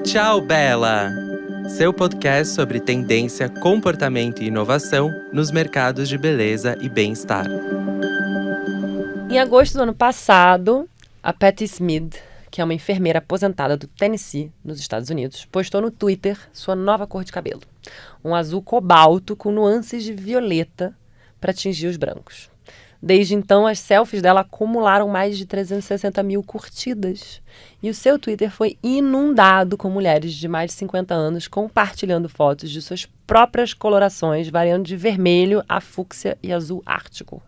Tchau, Bela! Seu podcast sobre tendência, comportamento e inovação nos mercados de beleza e bem-estar. Em agosto do ano passado, a Patti Smith, que é uma enfermeira aposentada do Tennessee, nos Estados Unidos, postou no Twitter sua nova cor de cabelo. Um azul cobalto com nuances de violeta para atingir os brancos. Desde então, as selfies dela acumularam mais de 360 mil curtidas. E o seu Twitter foi inundado com mulheres de mais de 50 anos compartilhando fotos de suas próprias colorações, variando de vermelho a fúcsia e azul ártico.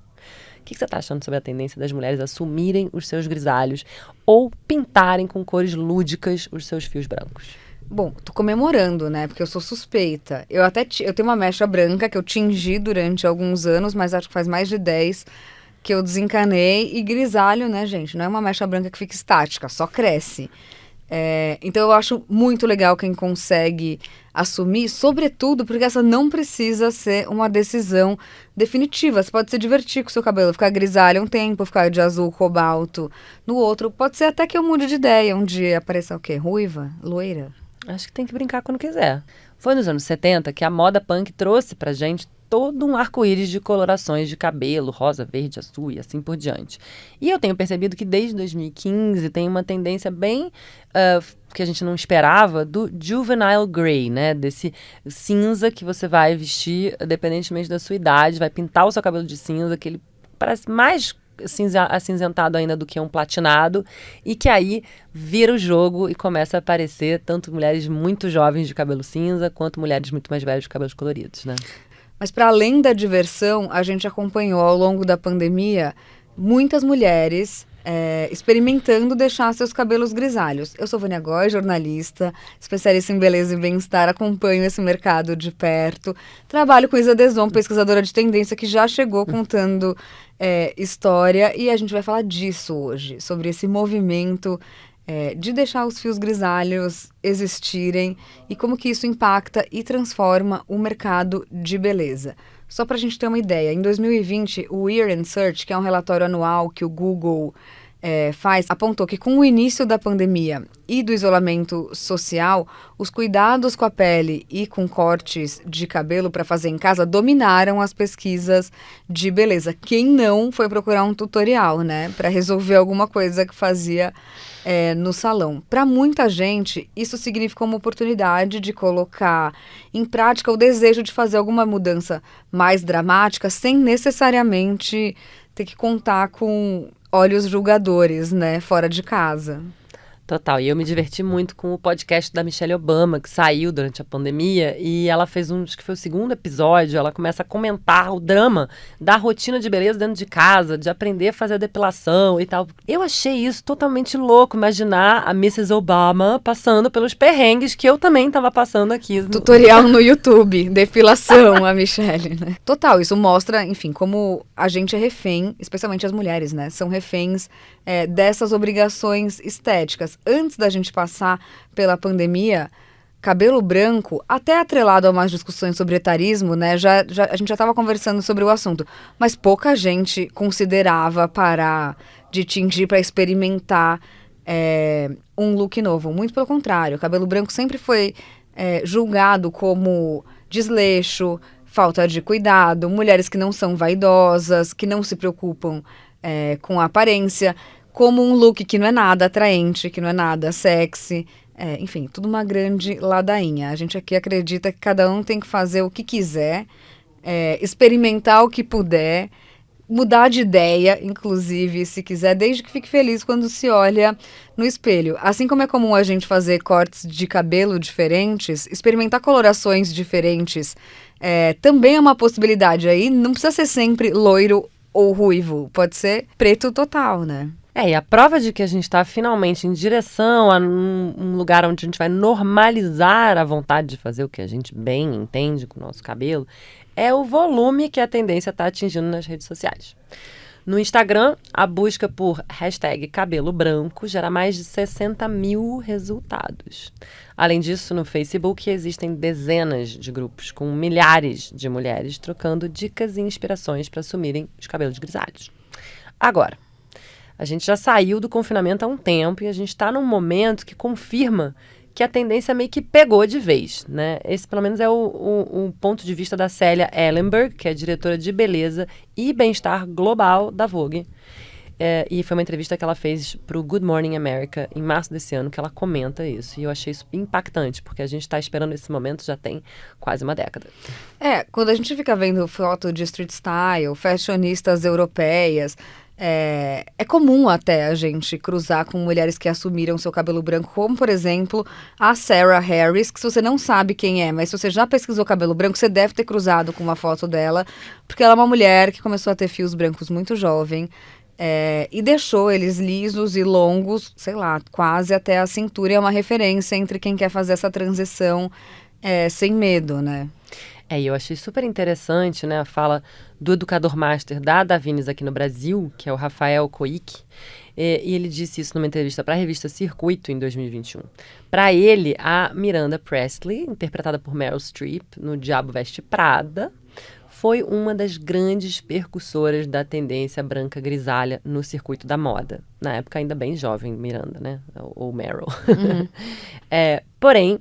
O que você está achando sobre a tendência das mulheres assumirem os seus grisalhos ou pintarem com cores lúdicas os seus fios brancos? Bom, tô comemorando, né? Porque eu sou suspeita. Eu tenho uma mecha branca que eu tingi durante alguns anos, mas acho que faz mais de 10 que eu desencanei. E grisalho, né, gente? Não é uma mecha branca que fica estática, só cresce. Então eu acho muito legal quem consegue assumir, sobretudo porque essa não precisa ser uma decisão definitiva. Você pode se divertir com o seu cabelo, ficar grisalho um tempo, ficar de azul, cobalto no outro. Pode ser até que eu mude de ideia um dia, apareça o quê? Ruiva? Loira? Acho que tem que brincar quando quiser. Foi nos anos 70 que a moda punk trouxe pra gente todo um arco-íris de colorações de cabelo, rosa, verde, azul e assim por diante. E eu tenho percebido que desde 2015 tem uma tendência bem que a gente não esperava, do juvenile grey, né? Desse cinza que você vai vestir, independentemente da sua idade, vai pintar o seu cabelo de cinza, que ele parece mais acinzentado ainda do que um platinado, e que aí vira o jogo e começa a aparecer tanto mulheres muito jovens de cabelo cinza, quanto mulheres muito mais velhas de cabelos coloridos, né? Mas para além da diversão, a gente acompanhou ao longo da pandemia muitas mulheres experimentando deixar seus cabelos grisalhos. Eu sou Vânia Góes, jornalista, especialista em beleza e bem-estar, acompanho esse mercado de perto. Trabalho com Isa Deson, pesquisadora de tendência, que já chegou contando história, e a gente vai falar disso hoje, sobre esse movimento de deixar os fios grisalhos existirem e como que isso impacta e transforma o mercado de beleza. Só para a gente ter uma ideia, em 2020, o Year in Search, que é um relatório anual que o Google faz, apontou que com o início da pandemia e do isolamento social, os cuidados com a pele e com cortes de cabelo para fazer em casa dominaram as pesquisas de beleza. Quem não foi procurar um tutorial, né, para resolver alguma coisa que fazia no salão. Para muita gente, isso significa uma oportunidade de colocar em prática o desejo de fazer alguma mudança mais dramática, sem necessariamente ter que contar com olhos julgadores, né, fora de casa. Total, e eu me diverti muito com o podcast da Michelle Obama, que saiu durante a pandemia, e ela fez acho que foi o segundo episódio, ela começa a comentar o drama da rotina de beleza dentro de casa, de aprender a fazer a depilação e tal. Eu achei isso totalmente louco, imaginar a Mrs. Obama passando pelos perrengues que eu também estava passando aqui. Tutorial no YouTube, depilação, a Michelle, né? Total, isso mostra, enfim, como a gente é refém, especialmente as mulheres, né? São reféns dessas obrigações estéticas. Antes da gente passar pela pandemia, cabelo branco, até atrelado a umas discussões sobre etarismo, né? A gente já estava conversando sobre o assunto, mas pouca gente considerava parar de tingir para experimentar um look novo. Muito pelo contrário, o cabelo branco sempre foi julgado como desleixo, falta de cuidado, mulheres que não são vaidosas, que não se preocupam com a aparência, como um look que não é nada atraente, que não é nada sexy. Enfim, tudo uma grande ladainha. A gente aqui acredita que cada um tem que fazer o que quiser, experimentar o que puder, mudar de ideia, inclusive, se quiser, desde que fique feliz quando se olha no espelho. Assim como é comum a gente fazer cortes de cabelo diferentes, experimentar colorações diferentes também é uma possibilidade. Aí não precisa ser sempre loiro ou ruivo, pode ser preto total, né? E a prova de que a gente está finalmente em direção a um lugar onde a gente vai normalizar a vontade de fazer o que a gente bem entende com o nosso cabelo é o volume que a tendência está atingindo nas redes sociais. No Instagram, a busca por #cabelo branco gera mais de 60 mil resultados. Além disso, no Facebook existem dezenas de grupos com milhares de mulheres trocando dicas e inspirações para assumirem os cabelos grisalhos. Agora, a gente já saiu do confinamento há um tempo e a gente está num momento que confirma que a tendência meio que pegou de vez, né? Esse, pelo menos, é o ponto de vista da Célia Ellenberg, que é diretora de beleza e bem-estar global da Vogue. E foi uma entrevista que ela fez para o Good Morning America em março desse ano, que ela comenta isso. E eu achei isso impactante, porque a gente está esperando esse momento já tem quase uma década. Quando a gente fica vendo foto de street style, fashionistas europeias, é comum até a gente cruzar com mulheres que assumiram seu cabelo branco, como, por exemplo, a Sarah Harris, que se você não sabe quem é, mas se você já pesquisou cabelo branco, você deve ter cruzado com uma foto dela, porque ela é uma mulher que começou a ter fios brancos muito jovem, e deixou eles lisos e longos, sei lá, quase até a cintura. É uma referência entre quem quer fazer essa transição sem medo, né? E eu achei super interessante, né, a fala do educador master da Davines aqui no Brasil, que é o Rafael Coic, e ele disse isso numa entrevista para a revista Circuito em 2021. Para ele, a Miranda Presley, interpretada por Meryl Streep no Diabo Veste Prada, foi uma das grandes percussoras da tendência branca grisalha no circuito da moda. Na época ainda bem jovem, Miranda, né? Ou Meryl. Uhum. Porém,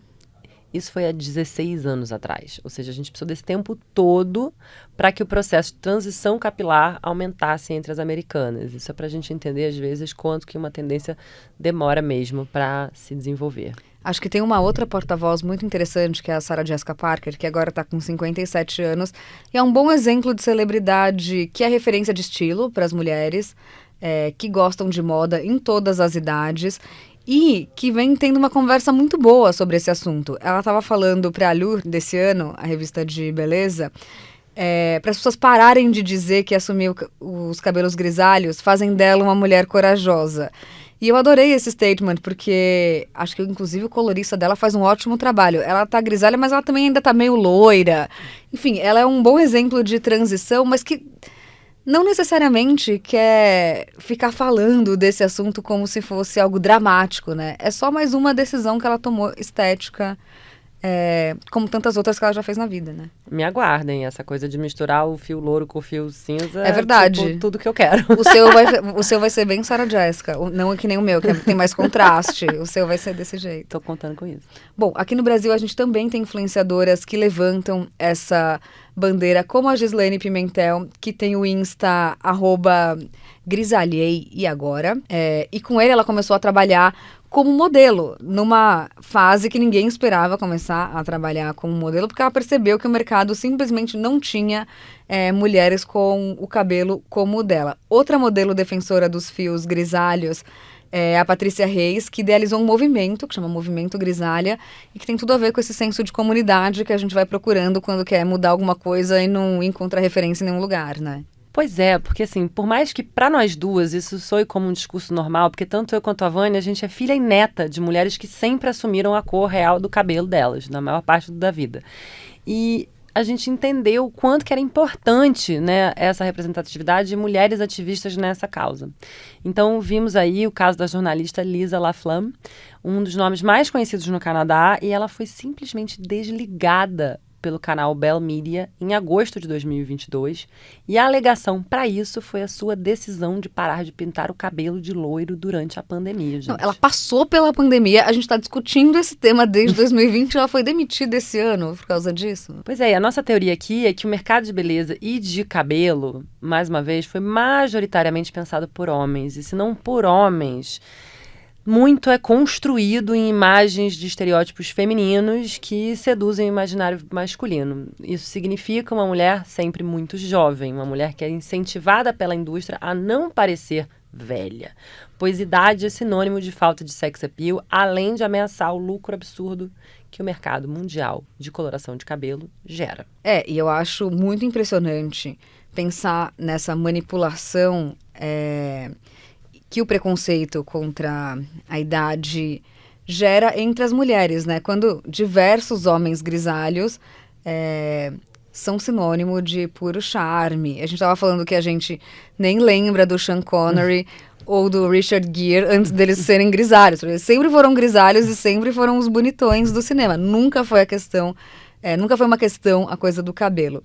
isso foi há 16 anos atrás. Ou seja, a gente precisou desse tempo todo para que o processo de transição capilar aumentasse entre as americanas. Isso é para a gente entender, às vezes, quanto que uma tendência demora mesmo para se desenvolver. Acho que tem uma outra porta-voz muito interessante, que é a Sarah Jessica Parker, que agora está com 57 anos. E é um bom exemplo de celebridade que é referência de estilo para as mulheres, que gostam de moda em todas as idades. E que vem tendo uma conversa muito boa sobre esse assunto. Ela estava falando para a Allure desse ano, a revista de beleza, para as pessoas pararem de dizer que assumir os cabelos grisalhos fazem dela uma mulher corajosa. E eu adorei esse statement, porque acho que inclusive o colorista dela faz um ótimo trabalho. Ela tá grisalha, mas ela também ainda tá meio loira. Enfim, ela é um bom exemplo de transição, mas que não necessariamente quer ficar falando desse assunto como se fosse algo dramático, né? É só mais uma decisão que ela tomou estética, como tantas outras que ela já fez na vida, né? Me aguardem, essa coisa de misturar o fio louro com o fio cinza. É verdade. Tipo, tudo que eu quero. O seu vai ser bem Sarah Jessica, não é que nem o meu, que tem mais contraste. O seu vai ser desse jeito. Tô contando com isso. Bom, aqui no Brasil a gente também tem influenciadoras que levantam essa bandeira, como a Gislaine Pimentel, que tem o Insta @grisalhei e agora. E com ele ela começou a trabalhar como modelo, numa fase que ninguém esperava começar a trabalhar como modelo, porque ela percebeu que o mercado simplesmente não tinha mulheres com o cabelo como o dela. Outra modelo defensora dos fios grisalhos é a Patrícia Reis, que idealizou um movimento, que chama Movimento Grisalha, e que tem tudo a ver com esse senso de comunidade que a gente vai procurando quando quer mudar alguma coisa e não encontra referência em nenhum lugar, né? Pois é, porque assim, por mais que para nós duas isso soe como um discurso normal, porque tanto eu quanto a Vânia, a gente é filha e neta de mulheres que sempre assumiram a cor real do cabelo delas, na maior parte da vida. E a gente entendeu o quanto que era importante, né, essa representatividade de mulheres ativistas nessa causa. Então, vimos aí o caso da jornalista Lisa Laflamme, um dos nomes mais conhecidos no Canadá, e ela foi simplesmente desligada pelo canal Bell Media em agosto de 2022, e a alegação para isso foi a sua decisão de parar de pintar o cabelo de loiro durante a pandemia, gente. Não, ela passou pela pandemia, a gente está discutindo esse tema desde 2020, ela foi demitida esse ano por causa disso. Pois é, e a nossa teoria aqui é que o mercado de beleza e de cabelo, mais uma vez, foi majoritariamente pensado por homens, e se não por homens, muito é construído em imagens de estereótipos femininos que seduzem o imaginário masculino. Isso significa uma mulher sempre muito jovem, uma mulher que é incentivada pela indústria a não parecer velha, pois idade é sinônimo de falta de sex appeal, além de ameaçar o lucro absurdo que o mercado mundial de coloração de cabelo gera. E eu acho muito impressionante pensar nessa manipulação que o preconceito contra a idade gera entre as mulheres, né? Quando diversos homens grisalhos são sinônimo de puro charme. A gente estava falando que a gente nem lembra do Sean Connery ou do Richard Gere antes deles serem grisalhos. Eles sempre foram grisalhos e sempre foram os bonitões do cinema. Nunca foi uma questão a coisa do cabelo.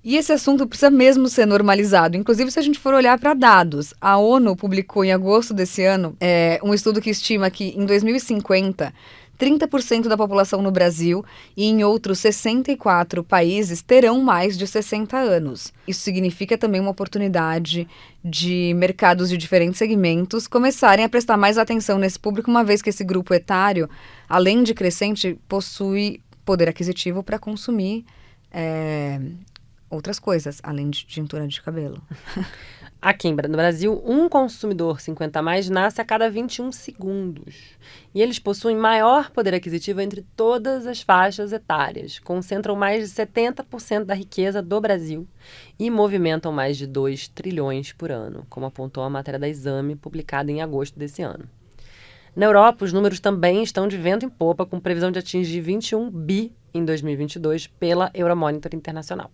E esse assunto precisa mesmo ser normalizado. Inclusive, se a gente for olhar para dados, a ONU publicou em agosto desse ano um estudo que estima que em 2050, 30% da população no Brasil e em outros 64 países terão mais de 60 anos. Isso significa também uma oportunidade de mercados de diferentes segmentos começarem a prestar mais atenção nesse público, uma vez que esse grupo etário, além de crescente, possui poder aquisitivo para consumir outras coisas, além de tintura de cabelo. Aqui no Brasil, um consumidor 50 a mais nasce a cada 21 segundos. E eles possuem maior poder aquisitivo entre todas as faixas etárias, concentram mais de 70% da riqueza do Brasil e movimentam mais de 2 trilhões por ano, como apontou a matéria da Exame, publicada em agosto desse ano. Na Europa, os números também estão de vento em popa, com previsão de atingir 21 bi em 2022 pela Euromonitor Internacional.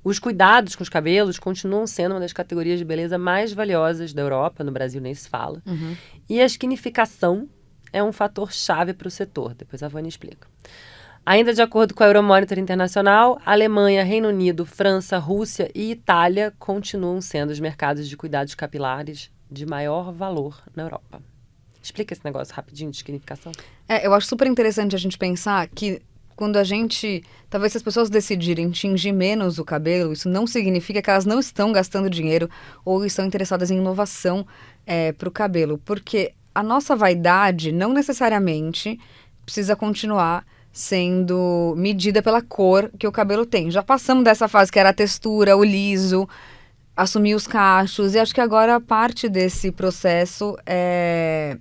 Os cuidados com os cabelos continuam sendo uma das categorias de beleza mais valiosas da Europa, no Brasil nem se fala. E a skinificação é um fator chave para o setor, depois a Vânia explica. Ainda de acordo com a Euromonitor Internacional, Alemanha, Reino Unido, França, Rússia e Itália continuam sendo os mercados de cuidados capilares de maior valor na Europa. Explica esse negócio rapidinho de skinificação. Eu acho super interessante a gente pensar que quando talvez se as pessoas decidirem tingir menos o cabelo, isso não significa que elas não estão gastando dinheiro ou estão interessadas em inovação para o cabelo. Porque a nossa vaidade não necessariamente precisa continuar sendo medida pela cor que o cabelo tem. Já passamos dessa fase que era a textura, o liso, assumir os cachos. E acho que agora parte desse processo é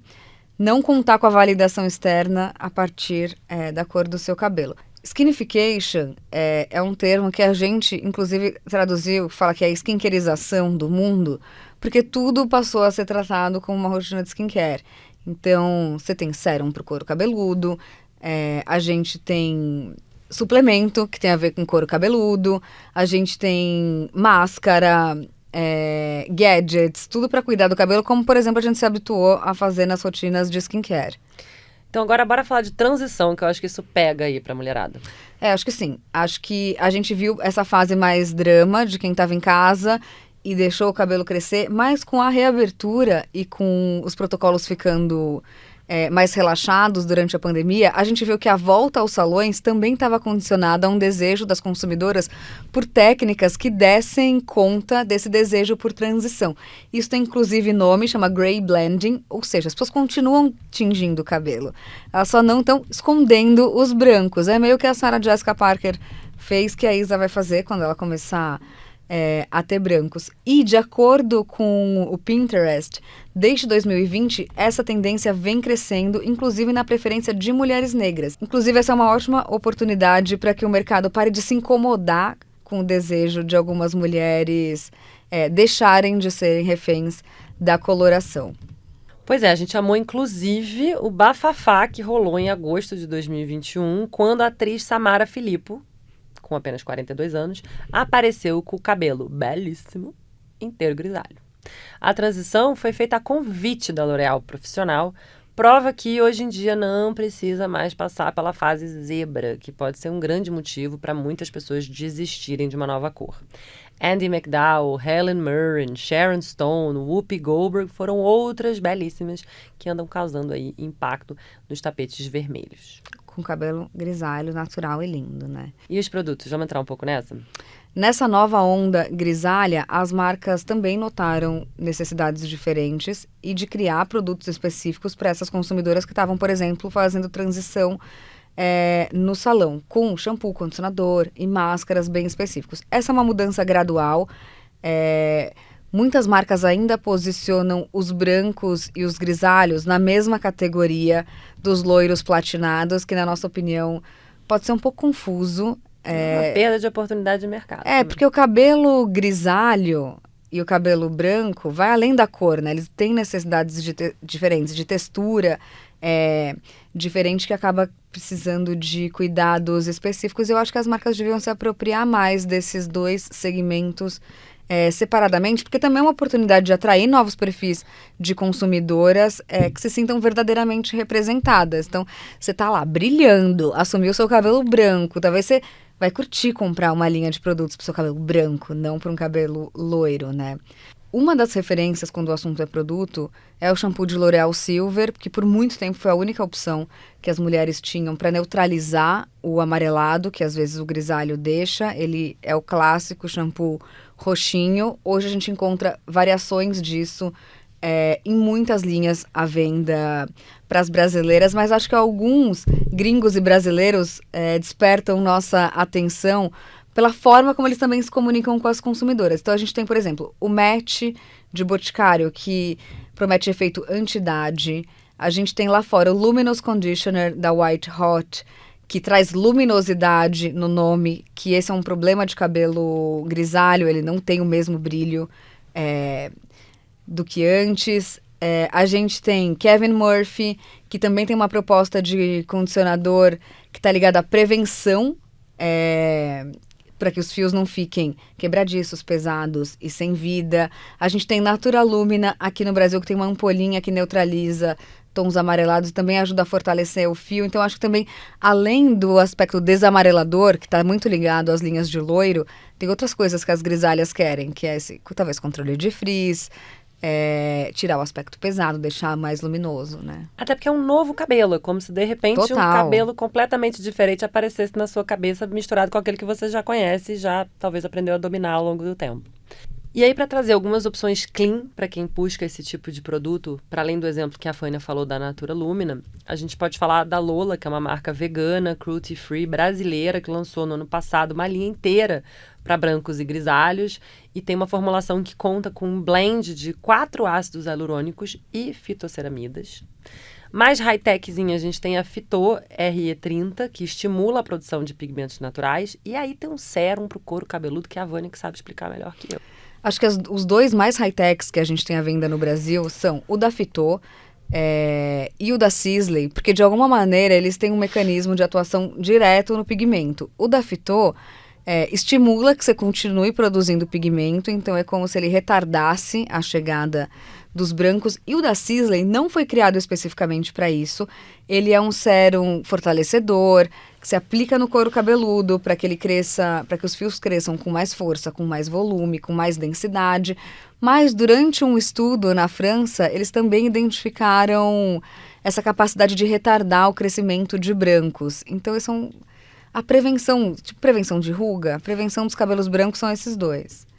não contar com a validação externa a partir da cor do seu cabelo. Skinification é um termo que a gente, inclusive, traduziu, fala que é a skincarização do mundo, porque tudo passou a ser tratado como uma rotina de skincare. Então, você tem sérum para o couro cabeludo, a gente tem suplemento que tem a ver com couro cabeludo, a gente tem máscara, gadgets, tudo para cuidar do cabelo, como, por exemplo, a gente se habituou a fazer nas rotinas de skincare. Então, agora bora falar de transição, que eu acho que isso pega aí pra mulherada. Acho que sim. Acho que a gente viu essa fase mais drama de quem estava em casa e deixou o cabelo crescer, mas com a reabertura e com os protocolos ficando mais relaxados durante a pandemia, a gente viu que a volta aos salões também estava condicionada a um desejo das consumidoras por técnicas que dessem conta desse desejo por transição. Isso tem inclusive nome, chama Gray Blending, ou seja, as pessoas continuam tingindo o cabelo. Elas só não estão escondendo os brancos. É meio que a Sarah Jessica Parker fez, que a Isa vai fazer quando ela começar a ter brancos. E, de acordo com o Pinterest, desde 2020, essa tendência vem crescendo, inclusive na preferência de mulheres negras. Inclusive, essa é uma ótima oportunidade para que o mercado pare de se incomodar com o desejo de algumas mulheres deixarem de serem reféns da coloração. Pois é, a gente amou inclusive o bafafá que rolou em agosto de 2021, quando a atriz Samara Filippo, com apenas 42 anos, apareceu com o cabelo belíssimo, inteiro grisalho. A transição foi feita a convite da L'Oréal Profissional, prova que hoje em dia não precisa mais passar pela fase zebra, que pode ser um grande motivo para muitas pessoas desistirem de uma nova cor. Andie MacDowell, Helen Mirren, Sharon Stone, Whoopi Goldberg foram outras belíssimas que andam causando aí impacto nos tapetes vermelhos. Com cabelo grisalho, natural e lindo, né? E os produtos? Vamos entrar um pouco nessa? Nessa nova onda grisalha, as marcas também notaram necessidades diferentes e de criar produtos específicos para essas consumidoras que estavam, por exemplo, fazendo transição no salão, com shampoo, condicionador e máscaras bem específicos. Essa é uma mudança gradual. Muitas marcas ainda posicionam os brancos e os grisalhos na mesma categoria dos loiros platinados, que, na nossa opinião, pode ser um pouco confuso. Uma perda de oportunidade de mercado. Porque o cabelo grisalho e o cabelo branco vai além da cor, né? Eles têm necessidades diferentes, de textura diferente, que acaba precisando de cuidados específicos. Eu acho que as marcas deviam se apropriar mais desses dois segmentos separadamente, porque também é uma oportunidade de atrair novos perfis de consumidoras que se sintam verdadeiramente representadas. Então, você tá lá brilhando, assumiu o seu cabelo branco, talvez você vai curtir comprar uma linha de produtos para o seu cabelo branco, não para um cabelo loiro, né? Uma das referências quando o assunto é produto é o shampoo de L'Oréal Silver, que por muito tempo foi a única opção que as mulheres tinham para neutralizar o amarelado, que às vezes o grisalho deixa. Ele é o clássico shampoo roxinho. Hoje a gente encontra variações disso em muitas linhas à venda para as brasileiras, mas acho que alguns gringos e brasileiros despertam nossa atenção pela forma como eles também se comunicam com as consumidoras. Então a gente tem, por exemplo, o Match de Boticário, que promete efeito anti-idade. A gente tem lá fora o Luminous Conditioner da White Hot, que traz luminosidade no nome, que esse é um problema de cabelo grisalho, ele não tem o mesmo brilho do que antes. A gente tem Kevin Murphy, que também tem uma proposta de condicionador que está ligada à prevenção, para que os fios não fiquem quebradiços, pesados e sem vida. A gente tem Natura Lumina aqui no Brasil, que tem uma ampolinha que neutraliza tons amarelados e também ajuda a fortalecer o fio. Então, acho que também, além do aspecto desamarelador, que está muito ligado às linhas de loiro, tem outras coisas que as grisalhas querem, que é esse, talvez, controle de frizz, tirar o aspecto pesado, deixar mais luminoso, né? Até porque é um novo cabelo, é como se de repente Total. um cabelo completamente diferente aparecesse na sua cabeça, misturado com aquele que você já conhece e já talvez aprendeu a dominar ao longo do tempo. E aí, para trazer algumas opções clean para quem busca esse tipo de produto, para além do exemplo que a Fânia falou da Natura Lumina, a gente pode falar da Lola, que é uma marca vegana, cruelty-free, brasileira, que lançou no ano passado uma linha inteira para brancos e grisalhos e tem uma formulação que conta com um blend de 4 ácidos hialurônicos e fitoceramidas. Mais high-techzinha, a gente tem a Phyto RE30, que estimula a produção de pigmentos naturais. E aí tem um sérum para o couro cabeludo, que é a Vânia que sabe explicar melhor que eu. Acho que os dois mais high-techs que a gente tem à venda no Brasil são o da Phyto e o da Sisley, porque de alguma maneira eles têm um mecanismo de atuação direto no pigmento. O da Phyto estimula que você continue produzindo pigmento, então é como se ele retardasse a chegada dos brancos. E o da Sisley não foi criado especificamente para isso. Ele é um sérum fortalecedor que se aplica no couro cabeludo para que ele cresça, para que os fios cresçam com mais força, com mais volume, com mais densidade. Mas durante um estudo na França, eles também identificaram essa capacidade de retardar o crescimento de brancos. Então, eles são a prevenção, tipo prevenção de ruga, a prevenção dos cabelos brancos são esses dois.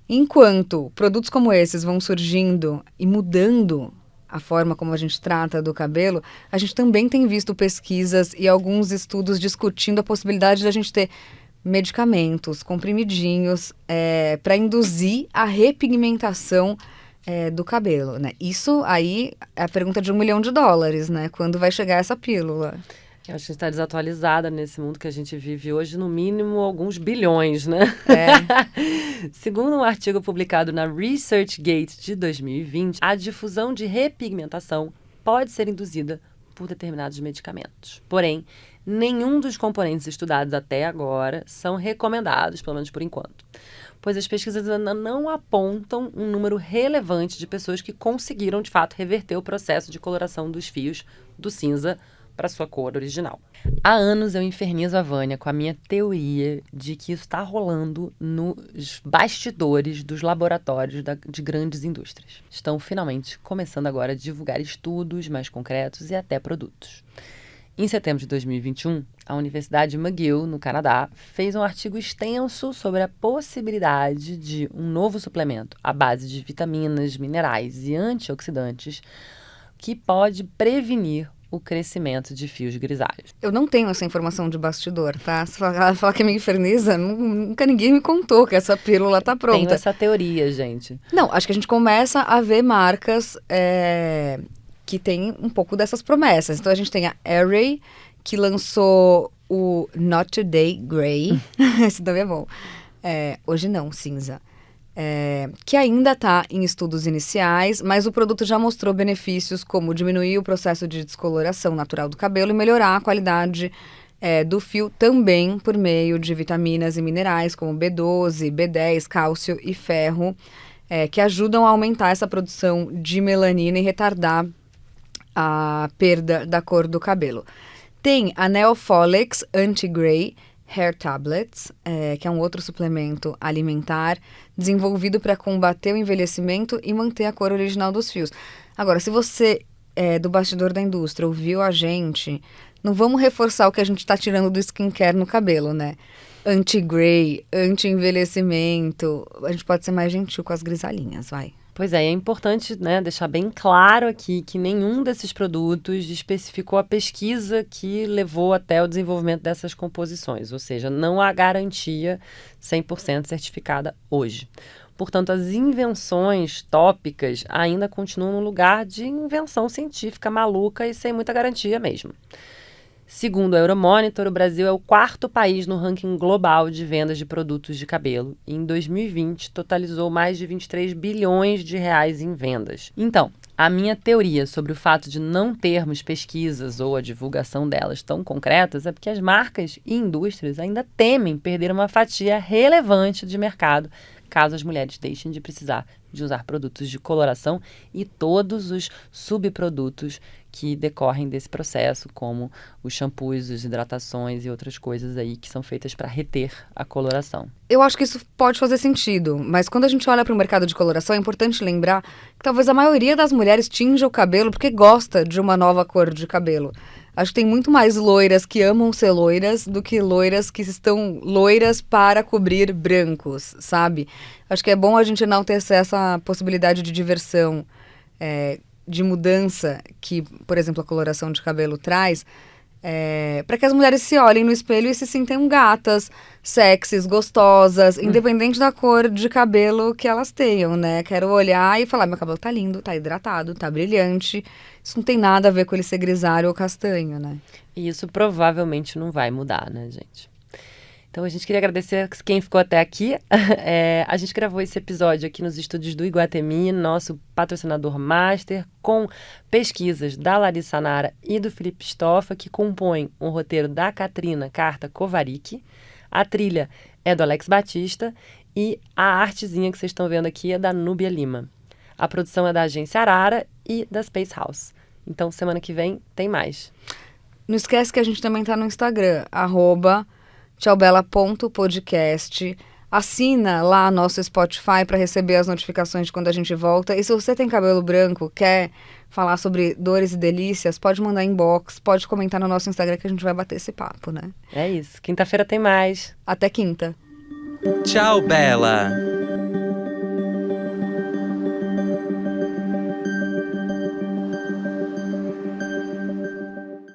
Enquanto produtos como esses vão surgindo e mudando a forma como a gente trata do cabelo, a gente também tem visto pesquisas e alguns estudos discutindo a possibilidade de a gente ter medicamentos, comprimidinhos, para induzir a repigmentação do cabelo, né? Isso aí é a pergunta de $1 milhão, né? Quando vai chegar essa pílula? Eu acho que a gente está desatualizada nesse mundo que a gente vive hoje, no mínimo alguns bilhões, né? Segundo um artigo publicado na ResearchGate de 2020, a difusão de repigmentação pode ser induzida por determinados medicamentos. Porém, nenhum dos componentes estudados até agora são recomendados, pelo menos por enquanto, pois as pesquisas ainda não apontam um número relevante de pessoas que conseguiram, de fato, reverter o processo de coloração dos fios do cinza para sua cor original. Há anos eu infernizo a Vânia com a minha teoria de que isso está rolando nos bastidores dos laboratórios de grandes indústrias. Estão finalmente começando agora a divulgar estudos mais concretos e até produtos. Em setembro de 2021, a Universidade McGill, no Canadá, fez um artigo extenso sobre a possibilidade de um novo suplemento à base de vitaminas, minerais e antioxidantes que pode prevenir o crescimento de fios grisalhos. Eu não tenho essa informação de bastidor, tá? Se falar que me inferniza, nunca ninguém me contou que essa pílula tá pronta. Tenho essa teoria, gente. Não, acho que a gente começa a ver marcas que tem um pouco dessas promessas. Então a gente tem a Array, que lançou o Not Today Grey. Esse também é bom. Hoje não, cinza. Que ainda está em estudos iniciais, mas o produto já mostrou benefícios como diminuir o processo de descoloração natural do cabelo e melhorar a qualidade do fio também por meio de vitaminas e minerais como B12, B10, cálcio e ferro, que ajudam a aumentar essa produção de melanina e retardar a perda da cor do cabelo. Tem a Neofolix Anti-Grey, Hair Tablets, que é um outro suplemento alimentar desenvolvido para combater o envelhecimento e manter a cor original dos fios. Agora, se você é do bastidor da indústria, ouviu a gente, não vamos reforçar o que a gente está tirando do skincare no cabelo, né? Anti-gray, anti-envelhecimento. A gente pode ser mais gentil com as grisalhinhas, vai. Pois é importante, né, deixar bem claro aqui que nenhum desses produtos especificou a pesquisa que levou até o desenvolvimento dessas composições, ou seja, não há garantia 100% certificada hoje. Portanto, as invenções tópicas ainda continuam no lugar de invenção científica maluca e sem muita garantia mesmo. Segundo a Euromonitor, o Brasil é o 4º país no ranking global de vendas de produtos de cabelo e em 2020 totalizou mais de 23 bilhões de reais em vendas. Então, a minha teoria sobre o fato de não termos pesquisas ou a divulgação delas tão concretas é porque as marcas e indústrias ainda temem perder uma fatia relevante de mercado caso as mulheres deixem de precisar de usar produtos de coloração e todos os subprodutos que decorrem desse processo, como os shampoos, as hidratações e outras coisas aí que são feitas para reter a coloração. Eu acho que isso pode fazer sentido, mas quando a gente olha para o mercado de coloração, é importante lembrar que talvez a maioria das mulheres tinja o cabelo porque gosta de uma nova cor de cabelo. Acho que tem muito mais loiras que amam ser loiras do que loiras que estão loiras para cobrir brancos, sabe? Acho que é bom a gente enaltecer essa possibilidade de diversão, de mudança que, por exemplo, a coloração de cabelo traz, para que as mulheres se olhem no espelho e se sintam gatas, sexys, gostosas, independente da cor de cabelo que elas tenham, né? Quero olhar e falar, meu cabelo tá lindo, tá hidratado, tá brilhante. Isso não tem nada a ver com ele ser grisalho ou castanho, né? E isso provavelmente não vai mudar, né, gente? Então, a gente queria agradecer quem ficou até aqui. A gente gravou esse episódio aqui nos estúdios do Iguatemi, nosso patrocinador master, com pesquisas da Larissa Nara e do Felipe Stoffa, que compõem um roteiro da Katrina Carta Kovarik. A trilha é do Alex Batista e a artezinha que vocês estão vendo aqui é da Núbia Lima. A produção é da Agência Arara e da Space House. Então, semana que vem tem mais. Não esquece que a gente também tá no Instagram, @tchaubela.podcast. Assina lá nosso Spotify para receber as notificações de quando a gente volta. E se você tem cabelo branco, quer falar sobre dores e delícias, pode mandar inbox, pode comentar no nosso Instagram que a gente vai bater esse papo, né? É isso. Quinta-feira tem mais. Até quinta. Tchau, Bela!